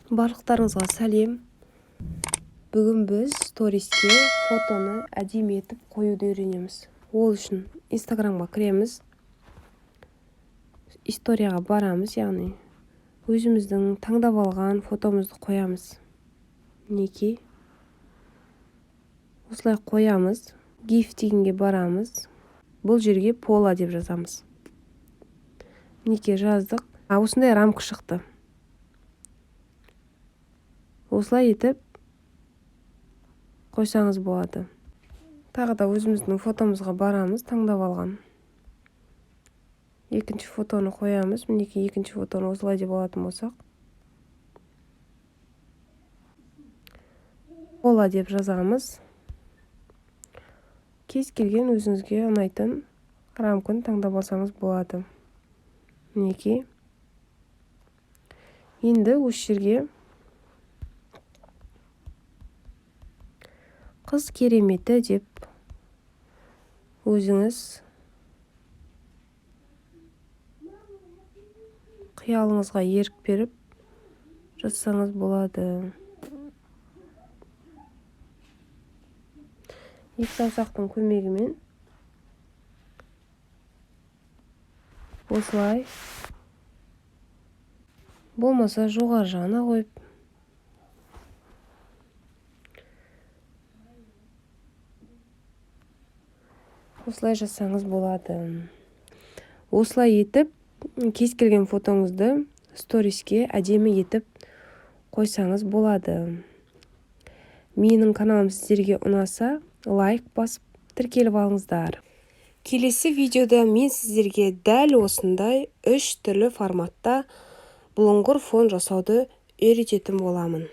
Барлықтарыңызға сәлем. Бүгін біз сториске фотоны әдемі етіп қоюды үйренеміз. Ол үшін Инстаграмға кіреміз. Историяға барамыз, яғни өзіміздің таңдап алған фотомызды қоямыз. Мінекей. Осылай қоямыз. GIF дегенге барамыз. Бұл жерге Пола деп жазамыз. Мінекей жаздық. Осындай рамка шықты. Осылай етіп қойсаңыз болады. Тағы да өзіміздің фотомызға барамыз, таңдап алған. Екінші фотоны қоямыз. Мінекей екінші фотоны осылай деп алатын болсақ. Пола деп жазамыз. Кез келген өзіңізге ұнайтын рамканы таңдап алсаңыз болады. Мінекей. Енді осы жерге қыз кереметі деп өзіңіз қиялыңызға ерік беріп жазсаңыз болады. Екі саусақтың көмегімен осылай, болмаса жоғары жағына қойып осылай жазсаңыз болады. Осылай етіп, кез келген фотоңызды сториске әдемі етіп қойсаңыз болады. Менің каналым сіздерге ұнаса, лайк басып, тіркеліп алыңыздар. Келесі видеода мен сіздерге дәл осындай 3 түрлі форматта бұлыңғыр фон жасауды үйрететін боламын.